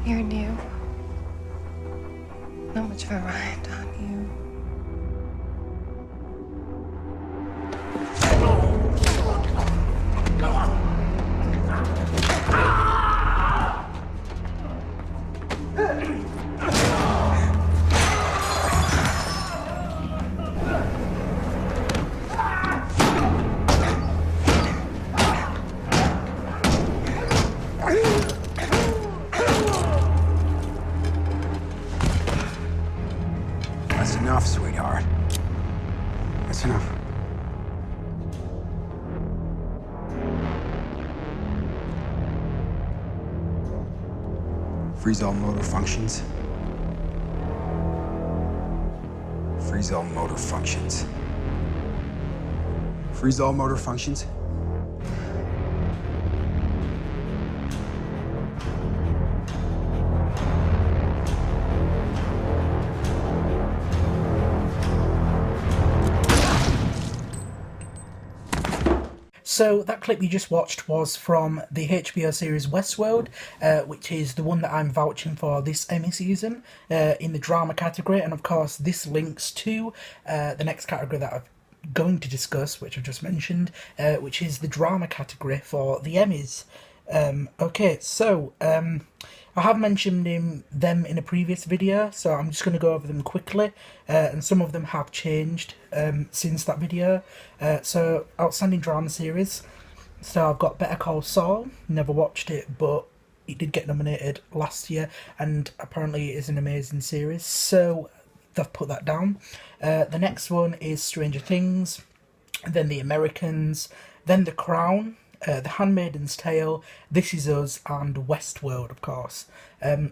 You're new. Not much of a ride on you. That's enough, sweetheart. That's enough. Freeze all motor functions. Freeze all motor functions. Freeze all motor functions. So that clip you just watched was from the HBO series Westworld, which is the one that I'm vouching for this Emmy season in the drama category. And of course, this links to the next category that I'm going to discuss, which I've just mentioned, which is the drama category for the Emmys. Okay, so I have mentioned them in a previous video, so I'm just going to go over them quickly, and some of them have changed since that video. So, outstanding drama series. So I've got Better Call Saul. Never watched it, but it did get nominated last year, and apparently it is an amazing series. So they've put that down. The next one is Stranger Things, then The Americans, then The Crown, The Handmaid's Tale, This Is Us, and Westworld, of course.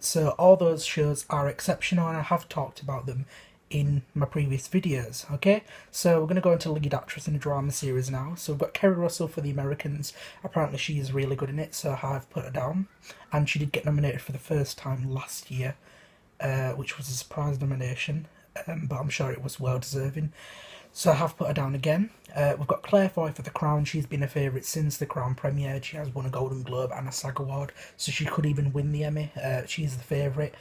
So all those shows are exceptional, and I have talked about them in my previous videos. Okay, so we're going to go into lead actress in a drama series now. So we've got Kerry Russell for The Americans. Apparently she is really good in it, so I've put her down. And she did get nominated for the first time last year, which was a surprise nomination, but I'm sure it was well deserving. So I have put her down again. We've got Claire Foy for The Crown. She's been a favourite since The Crown premiered. She has won a Golden Globe and a SAG Award, so she could even win the Emmy. She's the favourite.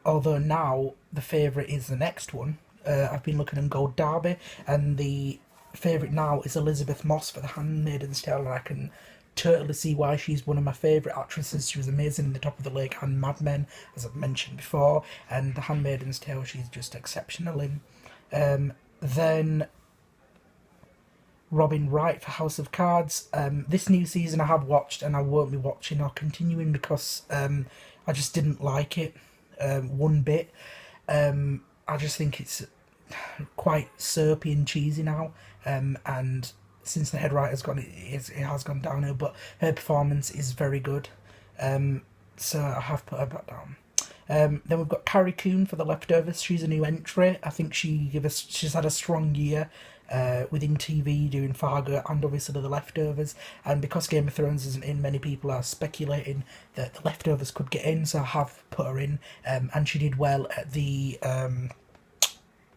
Although now the favourite is the next one. I've been looking in Gold Derby, and the favourite now is Elizabeth Moss for The Handmaid's Tale, and I can totally see why she's one of my favourite actresses. She was amazing in The Top of the Lake and Mad Men, as I've mentioned before, and The Handmaid's Tale she's just exceptional in. Then Robin Wright for House of Cards. This new season I have watched, and I won't be watching or continuing because I just didn't like it one bit. I just think it's quite soapy and cheesy now, and since the head writer's gone, it has gone downhill, but her performance is very good, so I have put her back down. Then we've got Carrie Coon for The Leftovers. She's a new entry. I think she's had a strong year within TV, doing Fargo and obviously The Leftovers. And because Game of Thrones isn't in, many people are speculating that The Leftovers could get in, so I have put her in. And she did well at the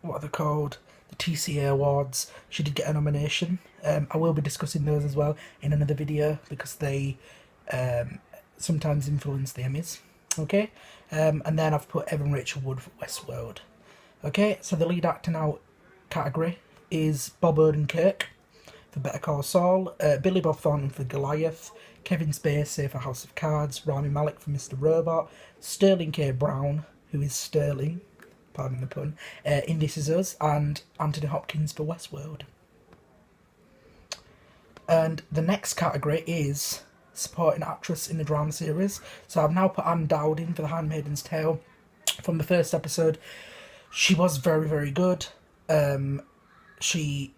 what are they called? The TCA Awards. She did get a nomination. I will be discussing those as well in another video because they sometimes influence the Emmys. Okay, and then I've put Evan Rachel Wood for Westworld. Okay, so the lead actor now category is Bob Odenkirk for Better Call Saul, Billy Bob Thornton for Goliath, Kevin Spacey for House of Cards, Rami Malek for Mr. Robot, Sterling K. Brown, who is Sterling, pardon the pun, in This Is Us, and Anthony Hopkins for Westworld. And the next category is supporting actress in a drama series. So I've now put Anne Dowd in for The Handmaid's Tale. From the first episode, she was very, very good. She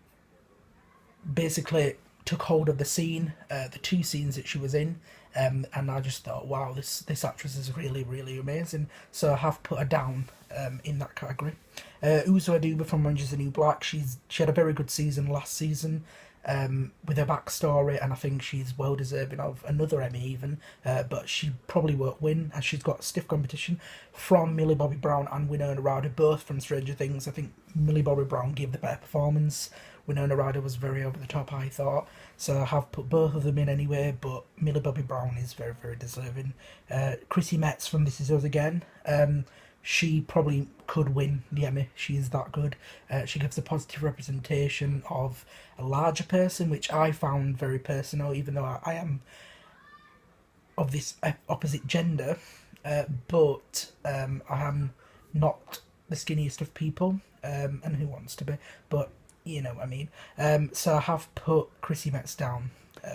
basically took hold of the scene, the two scenes that she was in, and I just thought, wow, this actress is really, really amazing. So I have put her down in that category. Uzo Aduba from Orange Is the New Black. She had a very good season last season, with her backstory, and I think she's well deserving of another Emmy even, but she probably won't win as she's got stiff competition from Millie Bobby Brown and Winona Ryder, both from Stranger Things. I think Millie Bobby Brown gave the better performance, Winona Ryder was very over the top, I thought. So I have put both of them in anyway, but Millie Bobby Brown is very, very deserving. Chrissy Metz from This Is Us Again. She probably could win the Emmy. She is that good. She gives a positive representation of a larger person, which I found very personal, even though I am of this opposite gender. But I am not the skinniest of people, and who wants to be? But you know what I mean. So I have put Chrissy Metz down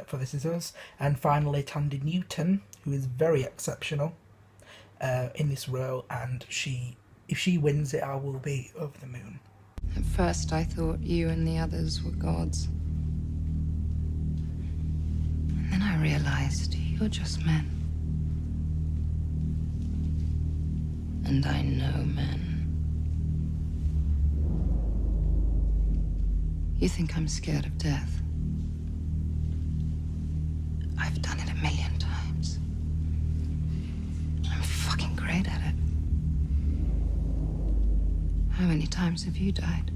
for This Is Us, and finally Tandy Newton, who is very exceptional in this role, and if she wins it, I will be over the moon. At first, I thought you and the others were gods. And then I realized you're just men. And I know men. You think I'm scared of death? I've done it a million times. I'm fucking great at it. How many times have you died?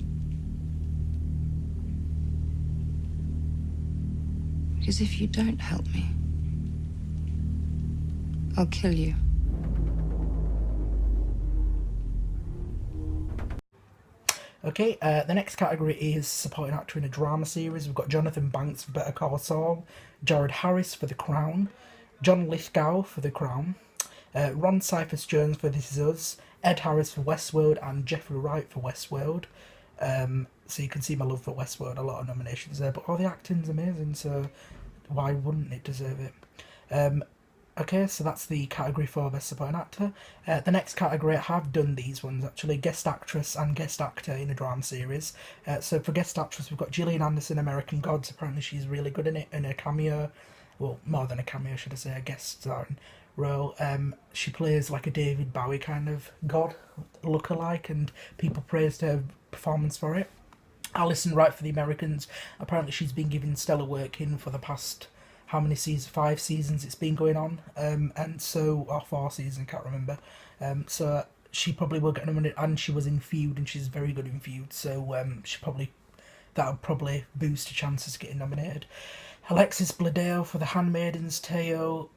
Because if you don't help me, I'll kill you. Okay, the next category is supporting actor in a drama series. We've got Jonathan Banks for Better Call Saul, Jared Harris for The Crown, John Lithgow for The Crown, Ron Cyphers-Jones for This Is Us, Ed Harris for Westworld, and Jeffrey Wright for Westworld. So you can see my love for Westworld, a lot of nominations there, but all the acting's amazing, so why wouldn't it deserve it? Okay, so that's the category for Best Supporting Actor. The next category, I have done these ones actually, Guest Actress and Guest Actor in a Drama Series. So for Guest Actress, we've got Gillian Anderson, American Gods. Apparently she's really good in it, in a cameo. Well, more than a cameo, should I say, a guest starring role. She plays like a David Bowie kind of god look-alike, and people praised her performance for it. Alison Wright for The Americans. Apparently she's been given stellar work in for the past... how many seasons? 5 seasons it's been going on, and so, or 4 seasons, can't remember. So she probably will get nominated, and she was in Feud, and she's very good in Feud. So that'll probably boost her chances of getting nominated. Alexis Bledel for The Handmaid's Tale.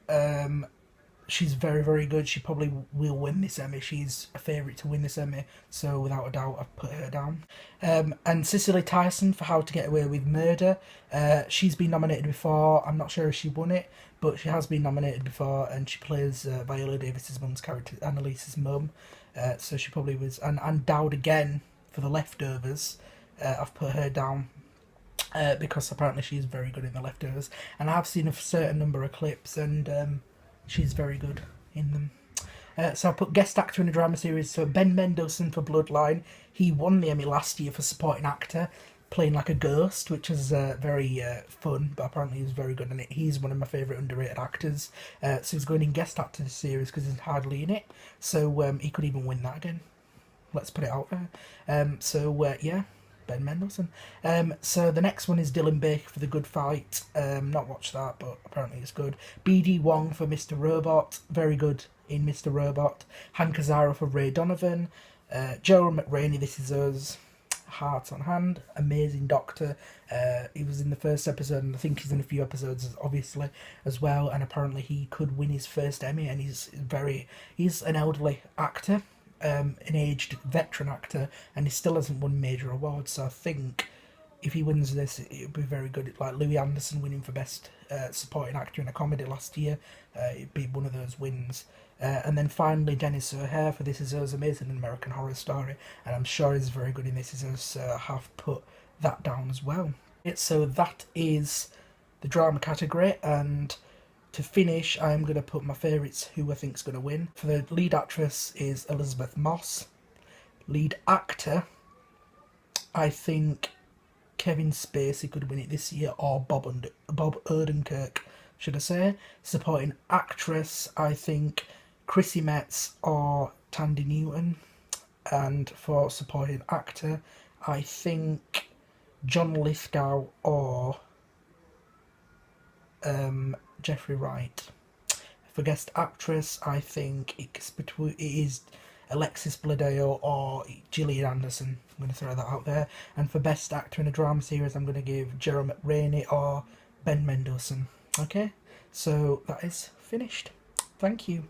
She's very, very good. She probably will win this Emmy. She's a favourite to win this Emmy, so without a doubt I've put her down. And Cicely Tyson for How to Get Away with Murder. She's been nominated before. I'm not sure if she won it, but she has been nominated before, and she plays Viola Davis's mum's character, Annalise's mum. So she probably was. And Dowd again for The Leftovers. I've put her down. Because apparently she's very good in The Leftovers, and I have seen a certain number of clips, and she's very good in them. So I put Guest Actor in a Drama Series. So Ben Mendelsohn for Bloodline. He won the Emmy last year for Supporting Actor, playing like a ghost, which was very fun, but apparently he was very good in it. He's one of my favourite underrated actors. So he's going in Guest Actor this series because he's hardly in it. So he could even win that again. Let's put it out there. Yeah. Ben Mendelsohn. So the next one is Dylan Baker for The Good Fight. Not watched that, but apparently it's good. BD Wong for Mr. Robot. Very good in Mr. Robot. Han Kazara for Ray Donovan. Joel McRaney, This Is Us. Heart on Hand. Amazing Doctor. He was in the first episode, and I think he's in a few episodes, obviously, as well. And apparently he could win his first Emmy, and he's an elderly actor. An aged veteran actor, and he still hasn't won major awards, so I think if he wins this it'll be very good. Like Louis Anderson winning for Best Supporting Actor in a Comedy last year, it'd be one of those wins. And then finally Dennis O'Hare for This Is Us, amazing American Horror Story, and I'm sure he's very good in This Is Us, so I have put that down as well. So that is the drama category, and to finish, I'm going to put my favourites who I think is going to win. For the lead actress is Elizabeth Moss. Lead actor, I think Kevin Spacey could win it this year, or Bob Odenkirk, should I say. Supporting actress, I think Chrissy Metz or Tandy Newton. And for supporting actor, I think John Lithgow or Jeffrey Wright. For guest actress, I think it is Alexis Bledel or Gillian Anderson. I'm going to throw that out there. And for Best Actor in a Drama Series, I'm going to give Jerome McRaney or Ben Mendelsohn. Okay, so that is finished. Thank you.